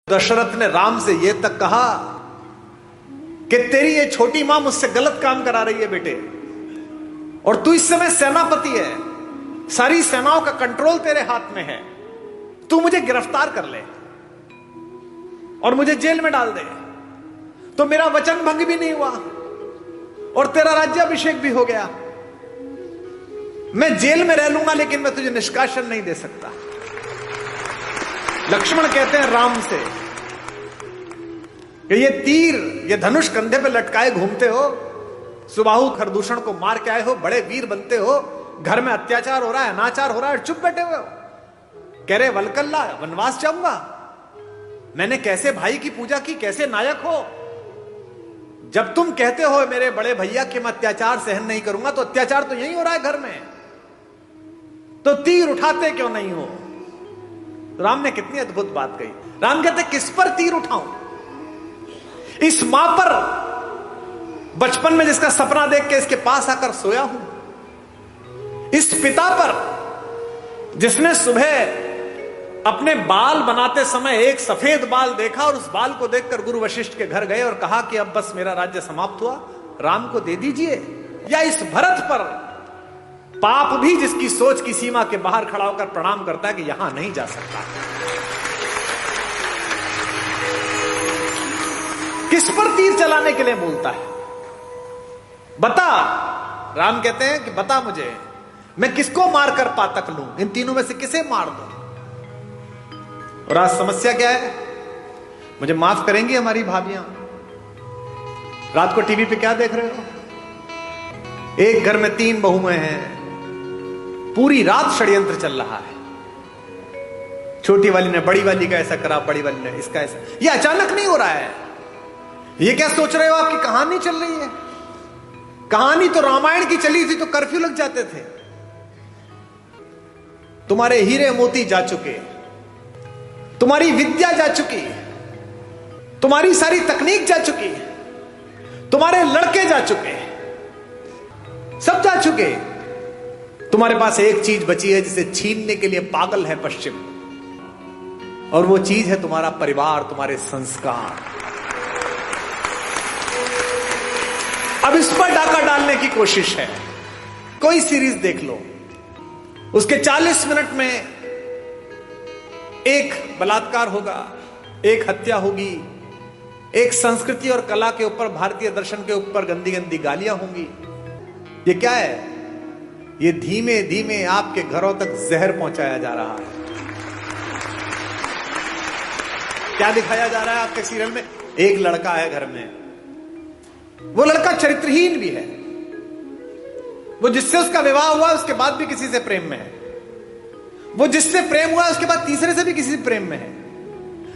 दशरथ ने राम से यह तक कहा कि तेरी ये छोटी मां मुझसे गलत काम करा रही है बेटे, और तू इस समय सेनापति है, सारी सेनाओं का कंट्रोल तेरे हाथ में है, तू मुझे गिरफ्तार कर ले और मुझे जेल में डाल दे तो मेरा वचन भंग भी नहीं हुआ और तेरा राज्याभिषेक भी हो गया। मैं जेल में रह लूंगा लेकिन मैं तुझे निष्कासन नहीं दे सकता। लक्ष्मण कहते हैं राम से कि ये तीर, ये धनुष कंधे पे लटकाए घूमते हो, सुबाहु खरदूषण को मार के आए हो, बड़े वीर बनते हो, घर में अत्याचार हो रहा है, अनाचार हो रहा है, चुप बैठे हुए हो। कह रहे वलकल्ला वनवास जाऊंगा, मैंने कैसे भाई की पूजा की, कैसे नायक हो। जब तुम कहते हो मेरे बड़े भैया कि मैं अत्याचार सहन नहीं करूंगा, तो अत्याचार तो यही हो रहा है घर में, तो तीर उठाते क्यों नहीं हो। राम ने कितनी अद्भुत बात कही। राम कहते किस पर तीर उठाऊं, इस मां पर बचपन में जिसका सपना देख के इसके पास आकर सोया हूं, इस पिता पर जिसने सुबह अपने बाल बनाते समय एक सफेद बाल देखा और उस बाल को देखकर गुरु वशिष्ठ के घर गए और कहा कि अब बस मेरा राज्य समाप्त हुआ, राम को दे दीजिए। या इस भरत पर पाप भी जिसकी सोच की सीमा के बाहर खड़ा होकर प्रणाम करता है कि यहां नहीं जा सकता। किस पर तीर चलाने के लिए बोलता है, बता। राम कहते हैं कि बता मुझे, मैं किसको मारकर पातक लूं, इन तीनों में से किसे मार दूं। और आज समस्या क्या है, मुझे माफ करेंगी हमारी भाभियां, रात को टीवी पे क्या देख रहे हो, एक घर में 3 बहुएं हैं, पूरी रात षड्यंत्र चल रहा है, छोटी वाली ने बड़ी वाली का ऐसा करा, बड़ी वाली ने इसका ऐसा। ये अचानक नहीं हो रहा है, ये क्या सोच रहे हो आपकी कहानी चल रही है। कहानी तो रामायण की चली थी तो कर्फ्यू लग जाते थे। तुम्हारे हीरे मोती जा चुके, तुम्हारी विद्या जा चुकी, तुम्हारी सारी तकनीक जा चुकी, तुम्हारे लड़के जा चुके, सब जा चुके। तुम्हारे पास एक चीज बची है जिसे छीनने के लिए पागल है पश्चिम, और वो चीज है तुम्हारा परिवार, तुम्हारे संस्कार। अब इस पर डाका डालने की कोशिश है। कोई सीरीज देख लो, उसके 40 मिनट में एक बलात्कार होगा, एक हत्या होगी, एक संस्कृति और कला के ऊपर, भारतीय दर्शन के ऊपर गंदी गंदी गालियां होंगी। ये क्या है, ये धीमे धीमे आपके घरों तक जहर पहुंचाया जा रहा है। क्या दिखाया जा रहा है आपके सीरियल में, एक लड़का है घर में, वो लड़का चरित्रहीन भी है, वो जिससे उसका विवाह हुआ उसके बाद भी किसी से प्रेम में है, वो जिससे प्रेम हुआ उसके बाद तीसरे से भी किसी से प्रेम में है,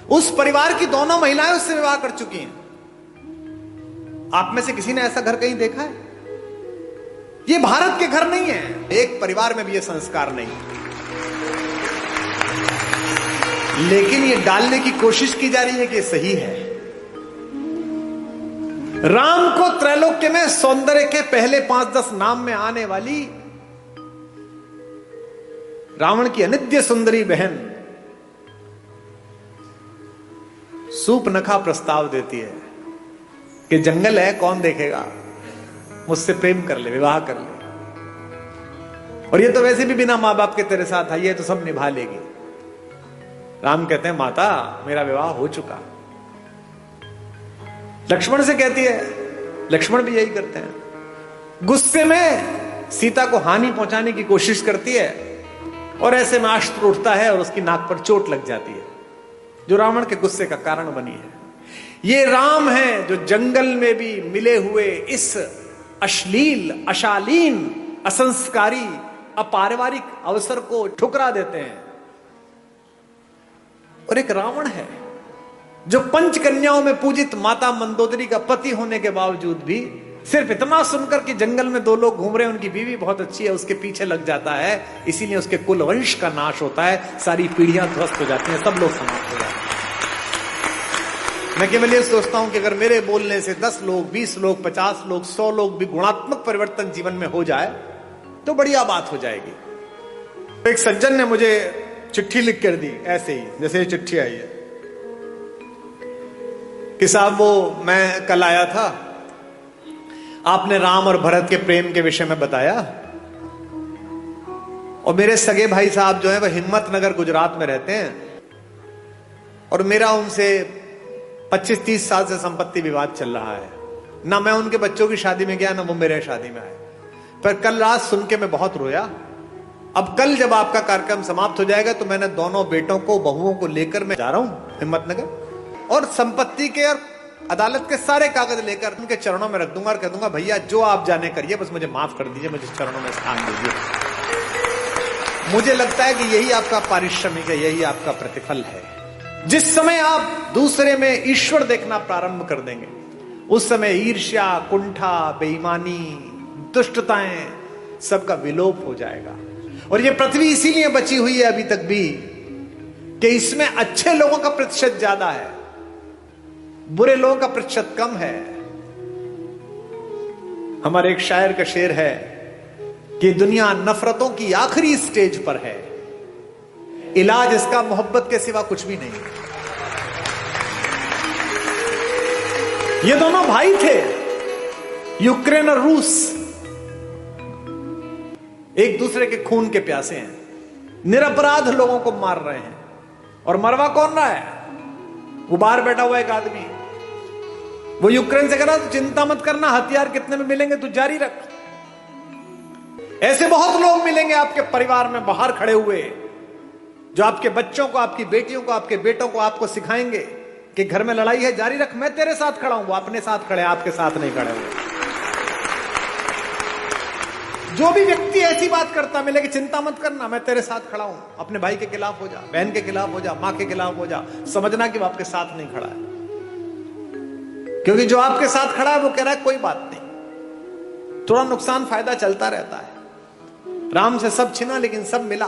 उस परिवार की दोनों महिलाएं उससे विवाह कर चुकी हैं। आप में से किसी ने ऐसा घर कहीं देखा है? ये भारत के घर नहीं है, एक परिवार में भी ये संस्कार नहीं, लेकिन ये डालने की कोशिश की जा रही है कि ये सही है। राम को त्रैलोक्य में सौंदर्य के पहले 5-10 नाम में आने वाली रावण की अनित्य सुंदरी बहन सूपनखा प्रस्ताव देती है कि जंगल है, कौन देखेगा, मुझसे प्रेम कर ले, विवाह कर ले, और ये तो वैसे भी बिना मां बाप के तेरे साथ आई है तो सब निभा लेगी। राम कहते हैं माता मेरा विवाह हो चुका। लक्ष्मण से कहती है, लक्ष्मण भी यही करते हैं, गुस्से में सीता को हानि पहुंचाने की कोशिश करती है और ऐसे में अस्त्र उठता है और उसकी नाक पर चोट लग जाती है, जो रावण के गुस्से का कारण बनी है। ये राम है जो जंगल में भी मिले हुए इस अश्लील, अशालीन, असंस्कारी, अपारिवारिक अवसर को ठुकरा देते हैं। और एक रावण है जो पंचकन्याओं में पूजित माता मंदोदरी का पति होने के बावजूद भी सिर्फ इतना सुनकर कि जंगल में 2 लोग घूम रहे हैं, उनकी बीवी बहुत अच्छी है, उसके पीछे लग जाता है, इसीलिए उसके कुल वंश का नाश होता है, सारी पीढ़ियां ध्वस्त हो जाती हैं, सब लोग समाप्त हो जाते हैं। मैं केवल ये सोचता हूं कि अगर मेरे बोलने से 10 लोग, 20 लोग, 50 लोग, 100 लोग भी गुणात्मक परिवर्तन जीवन में हो जाए तो बढ़िया बात हो जाएगी। एक सज्जन ने मुझे चिट्ठी लिख कर दी, ऐसे ही जैसे ये चिट्ठी आई है, कि साहब वो मैं कल आया था, आपने राम और भरत के प्रेम के विषय में बताया, और मेरे सगे भाई साहब जो है वह हिम्मतनगर गुजरात में रहते हैं, और मेरा उनसे 25-30 साल से संपत्ति विवाद चल रहा है। ना मैं उनके बच्चों की शादी में गया, ना वो मेरे शादी में आए। पर कल रात सुन के मैं बहुत रोया। अब कल जब आपका कार्यक्रम समाप्त हो जाएगा तो मैंने दोनों बेटों को, बहुओं को लेकर मैं जा रहा हूं हिम्मतनगर, और संपत्ति के और अदालत के सारे कागज लेकर उनके चरणों में रख दूंगा और कह दूंगा भैया जो आप जाने करिए, बस मुझे माफ कर दीजिए, मुझे चरणों में स्थान दीजिए। मुझे लगता है कि यही आपका पारिश्रमिक है, यही आपका प्रतिफल है। जिस समय आप दूसरे में ईश्वर देखना प्रारंभ कर देंगे, उस समय ईर्ष्या, कुंठा, बेईमानी, दुष्टताएं सबका विलोप हो जाएगा। और ये पृथ्वी इसीलिए बची हुई है अभी तक भी कि इसमें अच्छे लोगों का प्रतिशत ज्यादा है, बुरे लोगों का प्रतिशत कम है। हमारे एक शायर का शेर है कि दुनिया नफरतों की आखिरी स्टेज पर है, इलाज इसका मोहब्बत के सिवा कुछ भी नहीं। ये दोनों भाई थे, यूक्रेन और रूस, एक दूसरे के खून के प्यासे हैं, निरपराध लोगों को मार रहे हैं। और मरवा कौन रहा है? वो बाहर बैठा हुआ एक आदमी, वो यूक्रेन से कह रहा तो चिंता मत करना, हथियार कितने में मिलेंगे तू जारी रख। ऐसे बहुत लोग मिलेंगे आपके परिवार में बाहर खड़े हुए, जो आपके बच्चों को, आपकी बेटियों को, आपके बेटों को आपको सिखाएंगे कि घर में लड़ाई है, जारी रख, मैं तेरे साथ खड़ा हूं। वो अपने साथ खड़े, आपके साथ नहीं खड़े हुए। जो भी व्यक्ति ऐसी बात करता मिले कि चिंता मत करना, मैं तेरे साथ खड़ा हूं, अपने भाई के खिलाफ हो जा, बहन के खिलाफ हो जा, मां के खिलाफ हो जा, समझना कि वो आपके साथ नहीं खड़ा है। क्योंकि जो आपके साथ खड़ा है वो कह रहा है कोई बात नहीं, थोड़ा नुकसान फायदा चलता रहता है। राम से सब छिना लेकिन सब मिला।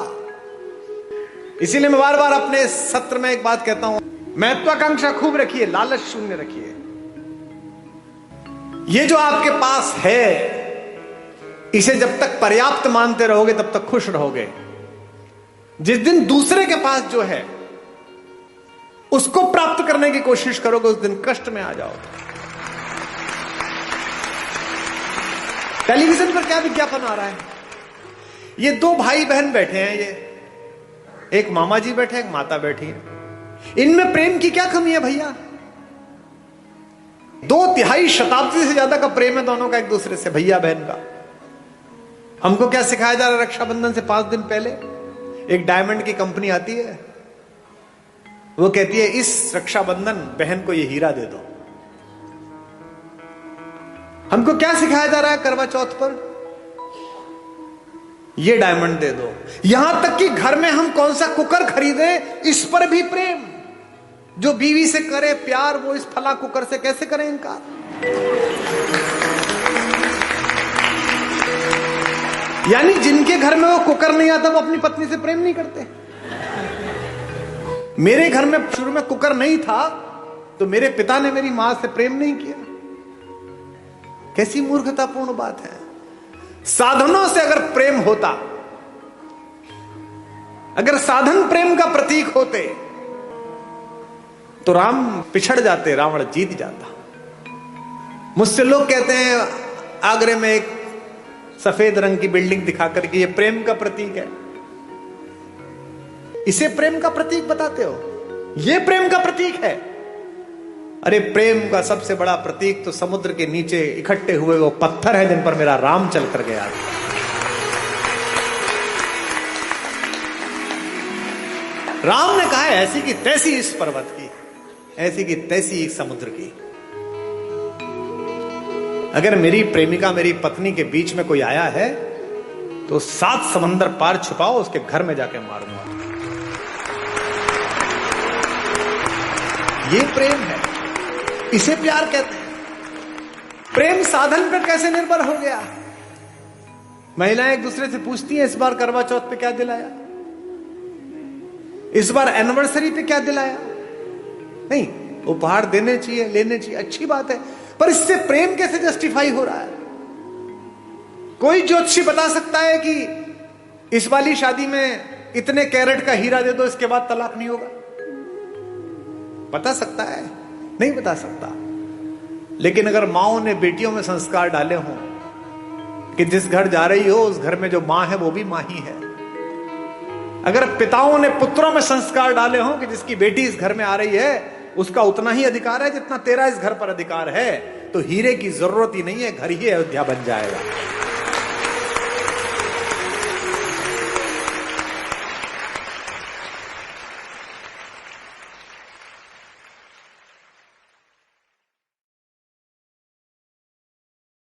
इसीलिए मैं बार बार अपने सत्र में एक बात कहता हूं, महत्वाकांक्षा खूब रखिए, लालच शून्य रखिए। ये जो आपके पास है, इसे जब तक पर्याप्त मानते रहोगे तब तक खुश रहोगे। जिस दिन दूसरे के पास जो है उसको प्राप्त करने की कोशिश करोगे, उस दिन कष्ट में आ जाओगे। टेलीविजन पर क्या विज्ञापन आ रहा है? ये दो भाई बहन बैठे हैं, ये एक मामा जी बैठे, एक माता बैठी है। इनमें प्रेम की क्या कमी है भैया? 2 शताब्दी से ज्यादा का प्रेम है दोनों का एक दूसरे से, भैया बहन का। हमको क्या सिखाया जा रहा है? रक्षाबंधन से 5 दिन पहले एक डायमंड की कंपनी आती है, वो कहती है इस रक्षाबंधन बहन को ये हीरा दे दो। हमको क्या सिखाया जा रहा है करवा चौथ पर? ये डायमंड दे दो। यहां तक कि घर में हम कौन सा कुकर खरीदे, इस पर भी प्रेम। जो बीवी से करे प्यार, वो इस फला कुकर से कैसे करें इनकार? यानी जिनके घर में वो कुकर नहीं आता वो अपनी पत्नी से प्रेम नहीं करते। मेरे घर में शुरू में कुकर नहीं था तो मेरे पिता ने मेरी मां से प्रेम नहीं किया। कैसी मूर्खतापूर्ण बात है। साधनों से अगर प्रेम होता, अगर साधन प्रेम का प्रतीक होते तो राम पिछड़ जाते, रावण जीत जाता। मुझसे लोग कहते हैं आगरे में एक सफेद रंग की बिल्डिंग दिखाकर कि ये प्रेम का प्रतीक है। इसे प्रेम का प्रतीक बताते हो? ये प्रेम का प्रतीक है? अरे प्रेम का सबसे बड़ा प्रतीक तो समुद्र के नीचे इकट्ठे हुए वो पत्थर है जिन पर मेरा राम चल कर गया। राम ने कहा है ऐसी की तैसी इस पर्वत की, ऐसी की तैसी इस समुद्र की। अगर मेरी प्रेमिका, मेरी पत्नी के बीच में कोई आया है तो 7 समंदर पार छुपाओ, उसके घर में जाके मारूंगा। ये प्रेम है, इसे प्यार कहते हैं। प्रेम साधन पर कैसे निर्भर हो गया? महिलाएं एक दूसरे से पूछती हैं इस बार करवा चौथ पे क्या दिलाया, इस बार एनिवर्सरी पे क्या दिलाया। नहीं, उपहार देने चाहिए, लेने चाहिए, अच्छी बात है, पर इससे प्रेम कैसे जस्टिफाई हो रहा है? कोई ज्योतिषी बता सकता है कि इस वाली शादी में इतने कैरेट का हीरा दे दो, इसके बाद तलाक नहीं होगा? बता सकता है? नहीं बता सकता। लेकिन अगर माओ ने बेटियों में संस्कार डाले हों कि जिस घर जा रही हो उस घर में जो मां है वो भी मां ही है, अगर पिताओं ने पुत्रों में संस्कार डाले हों कि जिसकी बेटी इस घर में आ रही है उसका उतना ही अधिकार है जितना तेरा इस घर पर अधिकार है, तो हीरे की जरूरत ही नहीं है, घर ही अयोध्या बन जाएगा।